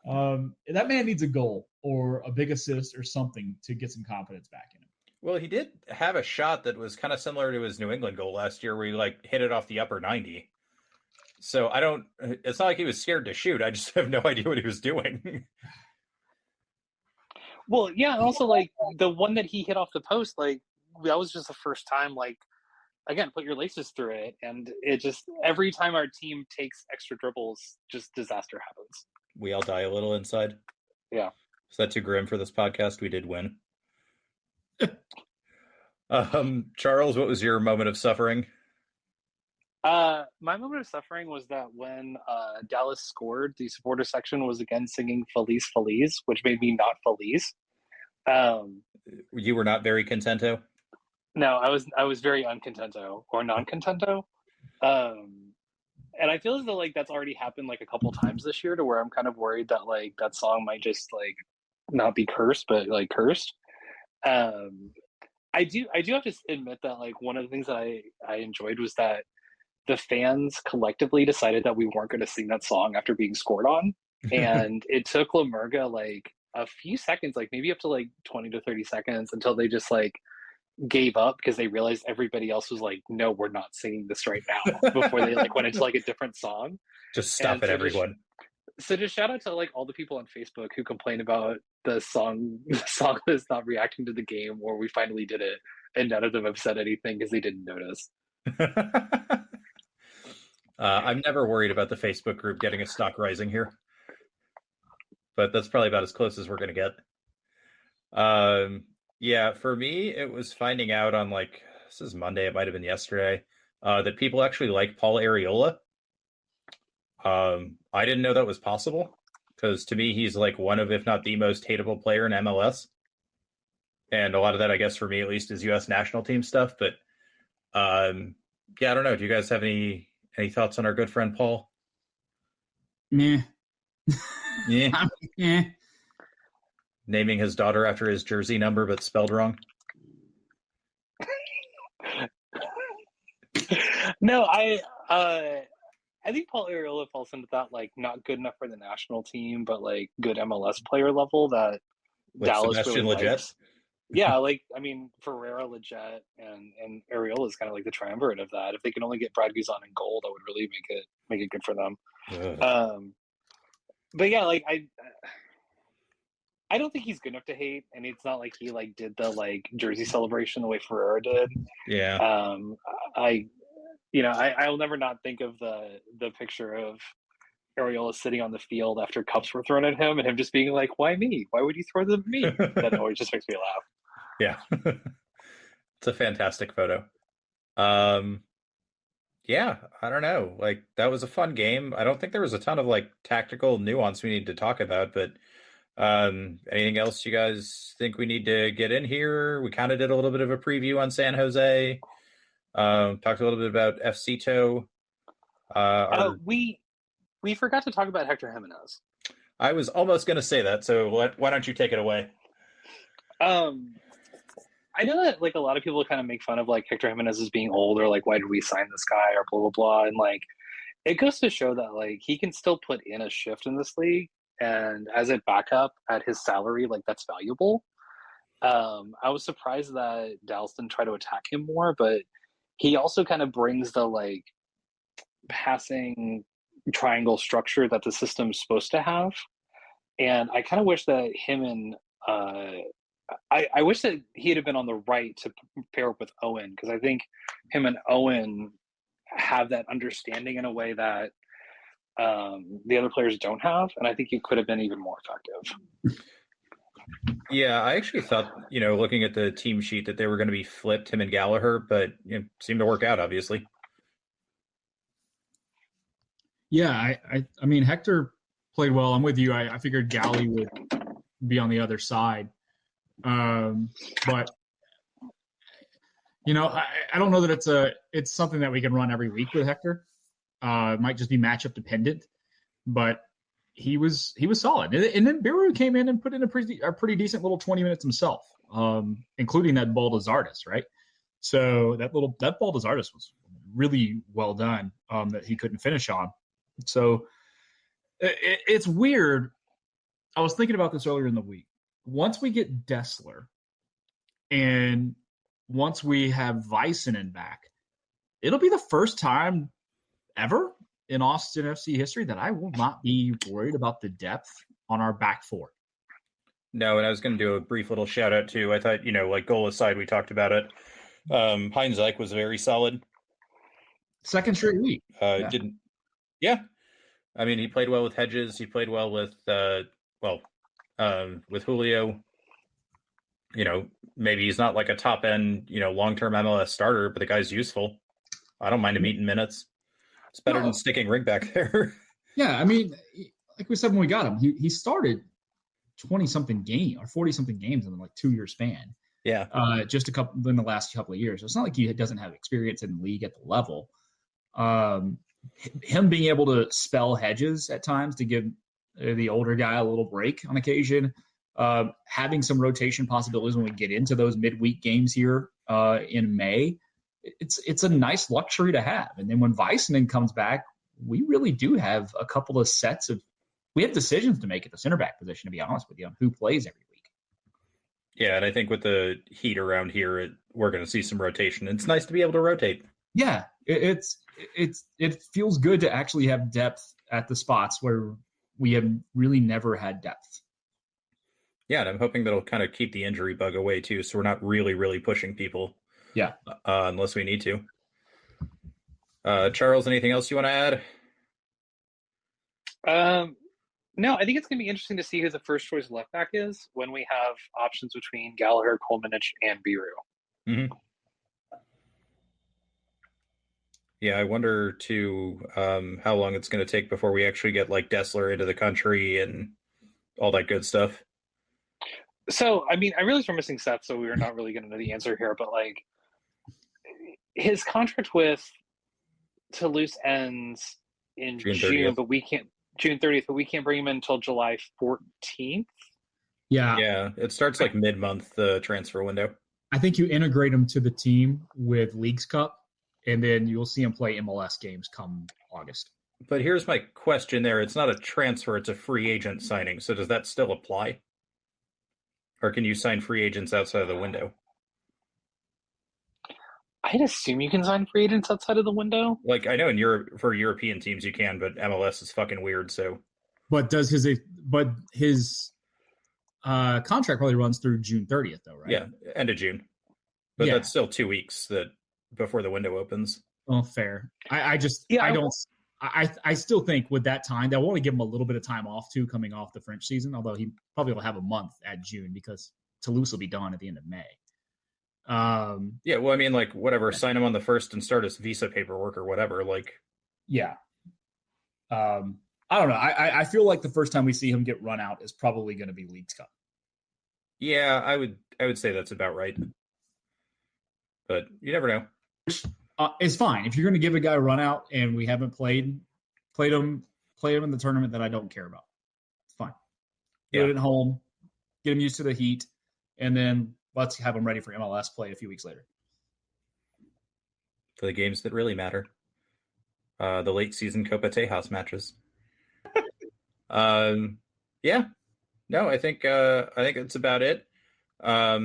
That man needs a goal or a big assist or something to get some confidence back in him. Well, he did have a shot that was kind of similar to his New England goal last year, where he hit it off the upper 90. So it's not like he was scared to shoot. I just have no idea what he was doing. Well, yeah, and also like the one that he hit off the post, like that was just the first time. Like again, put your laces through it, and it just every time our team takes extra dribbles, just disaster happens. We all die a little inside. Yeah. Is that too grim for this podcast? We did win. Charles, what was your moment of suffering? My moment of suffering was that when Dallas scored, the supporter section was again singing "Feliz Feliz," which made me not Feliz. You were not very contento? No, I was very uncontento or non-contento. And I feel as though like that's already happened like a couple times this year, to where I'm kind of worried that like that song might just like not be cursed, but like cursed. I do have to admit that like one of the things that I enjoyed was that the fans collectively decided that we weren't going to sing that song after being scored on, and it took La Murga like a few seconds, like maybe up to like 20 to 30 seconds, until they just like gave up because they realized everybody else was like, no, we're not singing this right now, before they like went into like a different song. Just stop it, everyone. So just shout out to like all the people on Facebook who complain about the song that's not reacting to the game, or we finally did it, and none of them have said anything because they didn't notice. I'm never worried about the Facebook group getting a stock rising here, but that's probably about as close as we're going to get. Yeah, for me, it was finding out on like, this is Monday, it might have been yesterday, that people actually like Paul Arriola. I didn't know that was possible, because to me, he's like one of, if not the most hateable player in MLS. And a lot of that, I guess, for me at least, is U.S. national team stuff. But yeah, I don't know. Do you guys have any thoughts on our good friend Paul? Meh. Yeah. Yeah. Naming his daughter after his jersey number, but spelled wrong. No, I think Paul Arriola falls into that like not good enough for the national team, but like good MLS player level that Like Dallas Sebastian really Lletget? likes. Yeah, like I mean, Ferreira, Lletget, and Arriola is kind of like the triumvirate of that. If they can only get Brad Guzan in goal, that would really make it good for them. But yeah, like I don't think he's good enough to hate, and it's not like he like did the like jersey celebration the way Ferreira did. Yeah. I'll never not think of the picture of Arriola sitting on the field after cups were thrown at him, and him just being like, "Why me? Why would you throw them at me?" That always just makes me laugh. Yeah. It's a fantastic photo. Yeah, I don't know. Like, that was a fun game. I don't think there was a ton of like tactical nuance we need to talk about, but anything else you guys think we need to get in here? We kind of did a little bit of a preview on San Jose. Talked a little bit about FC Toe. We forgot to talk about Hector Jimenez. I was almost going to say that, so why don't you take it away? I know that like a lot of people kind of make fun of like Hector Jimenez as being old, or like why did we sign this guy, or blah blah blah, and like it goes to show that like he can still put in a shift in this league, and as a backup at his salary, like that's valuable. I was surprised that Dallas didn't try to attack him more, but he also kind of brings the like passing triangle structure that the system's supposed to have. And I kind of wish that him and I wish that he had been on the right to pair up with Owen, because I think him and Owen have that understanding in a way that the other players don't have, and I think it could have been even more effective. Yeah, I actually thought, looking at the team sheet, that they were going to be flipped, him and Gallagher, but it seemed to work out, obviously. Yeah, I mean, Hector played well. I'm with you. I figured Galley would be on the other side. But I don't know that it's something that we can run every week with Hector. It might just be matchup dependent, but he was solid. And then Biru came in and put in a pretty decent little 20 minutes himself, including that ball to Zardes, right? So that ball to Zardes was really well done, that he couldn't finish on. So it's weird. I was thinking about this earlier in the week. Once we get Dessler and once we have Vicenen back, it'll be the first time ever in Austin FC history that I will not be worried about the depth on our back four. No, and I was going to do a brief little shout out too. I thought, like goal aside, we talked about it. Heinz Eich was very solid. Second straight week. Yeah. I mean, he played well with Hedges. He played well with Julio. Maybe he's not like a top end, long-term MLS starter, but the guy's useful. I don't mind him eating minutes. It's better than sticking Ring back there. Yeah, I mean, like we said when we got him, he started 20-something game or 40-something games in like 2-year span. Yeah. Just a couple in the last couple of years. So it's not like he doesn't have experience in the league at the level. Him being able to spell Hedges at times to give the older guy a little break on occasion, having some rotation possibilities when we get into those midweek games here in May, it's a nice luxury to have. And then when Weissman comes back, we really do have a couple of we have decisions to make at the center back position, to be honest with you, on who plays every week. Yeah, and I think with the heat around here, we're going to see some rotation. It's nice to be able to rotate. Yeah, it feels good to actually have depth at the spots where we have really never had depth. Yeah, and I'm hoping that'll kind of keep the injury bug away too, so we're not really, really pushing people. Yeah, unless we need to. Charles, anything else you want to add? No, I think it's going to be interesting to see who the first choice left back is when we have options between Gallagher, Kolmanich, and Biru. Mm-hmm. Yeah, I wonder too how long it's going to take before we actually get like Dessler into the country and all that good stuff. So, I mean, I realize we're missing Seth, so we're not really going to know the answer here, but like his contract with Toulouse ends in June, but we can't. June 30th, but we can't bring him in until July 14th. Yeah, it starts like mid-month, the transfer window. I think you integrate him to the team with Leagues Cup, and then you'll see him play MLS games come August. But here's my question there. It's not a transfer, it's a free agent signing. So does that still apply? Or can you sign free agents outside of the window? I'd assume you can sign free agents outside of the window. Like, I know in Europe, for European teams you can, but MLS is fucking weird, so. But his contract probably runs through June 30th, though, right? Yeah, end of June. But that's still 2 weeks before the window opens. Well, fair. I still think with that time, they'll only give him a little bit of time off, too, coming off the French season, although he probably will have a month at June because Toulouse will be done at the end of May. Yeah, well, I mean, like, whatever, sign him on the 1st and start his visa paperwork or whatever, like. Yeah. I don't know. I feel like the first time we see him get run out is probably going to be Leagues Cup. Yeah, I would say that's about right. But you never know. It's fine. If you're going to give a guy a run out and we haven't played him in the tournament that I don't care about, it's fine. Do it at home, get him used to the heat, and then let's have him ready for MLS play a few weeks later. For the games that really matter. The late season Copa Tejas matches. Yeah. No, I think that's about it. I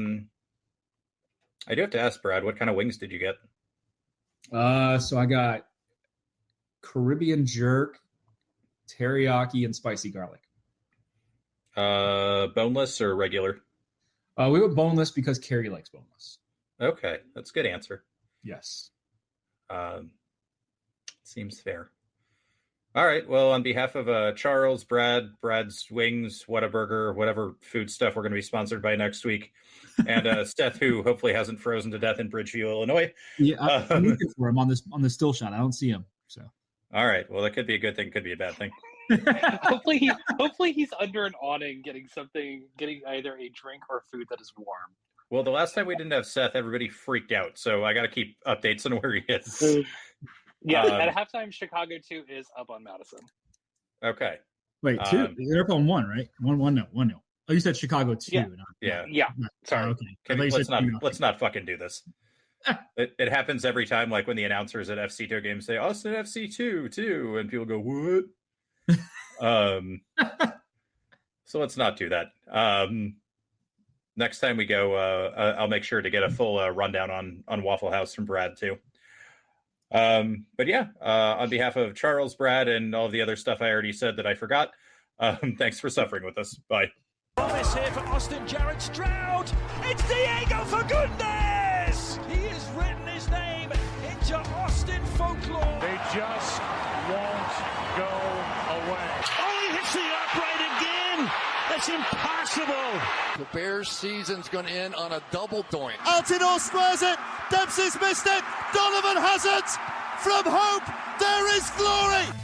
do have to ask, Brad, what kind of wings did you get? So I got Caribbean jerk, teriyaki, and spicy garlic. Boneless or regular? We went boneless because Carrie likes boneless. Okay, that's a good answer. Yes. Seems fair. All right. Well, on behalf of Charles, Brad's Wings, Whataburger, whatever food stuff we're going to be sponsored by next week, and Seth, who hopefully hasn't frozen to death in Bridgeview, Illinois. Yeah, I'm looking for him on the still shot. I don't see him. So. All right. Well, that could be a good thing. Could be a bad thing. hopefully he's under an awning, getting either a drink or food that is warm. Well, the last time we didn't have Seth, everybody freaked out. So I got to keep updates on where he is. Yeah, at halftime, Chicago 2 is up on Madison. Okay. Wait, 2? They're up on 1, right? 1-0. Oh, you said Chicago 2. Yeah. Sorry. Okay. Let's not fucking do this. It happens every time, like when the announcers at FC2 games say Austin FC2 too, and people go, what? So let's not do that. Next time we go, I'll make sure to get a full rundown on Waffle House from Brad too. But yeah, on behalf of Charles, Brad, and all the other stuff I already said that I forgot, thanks for suffering with us. Bye. Promise here for Austin Jarrett Stroud. It's Diego Fagundes. He has written his name into Austin folklore. They just won't go away. Oh, he hits the upright again. That's impossible. The Bears' season's going to end on a double doink. Altidore squares it. Dempsey's missed it. Donovan has it. From hope, there is glory.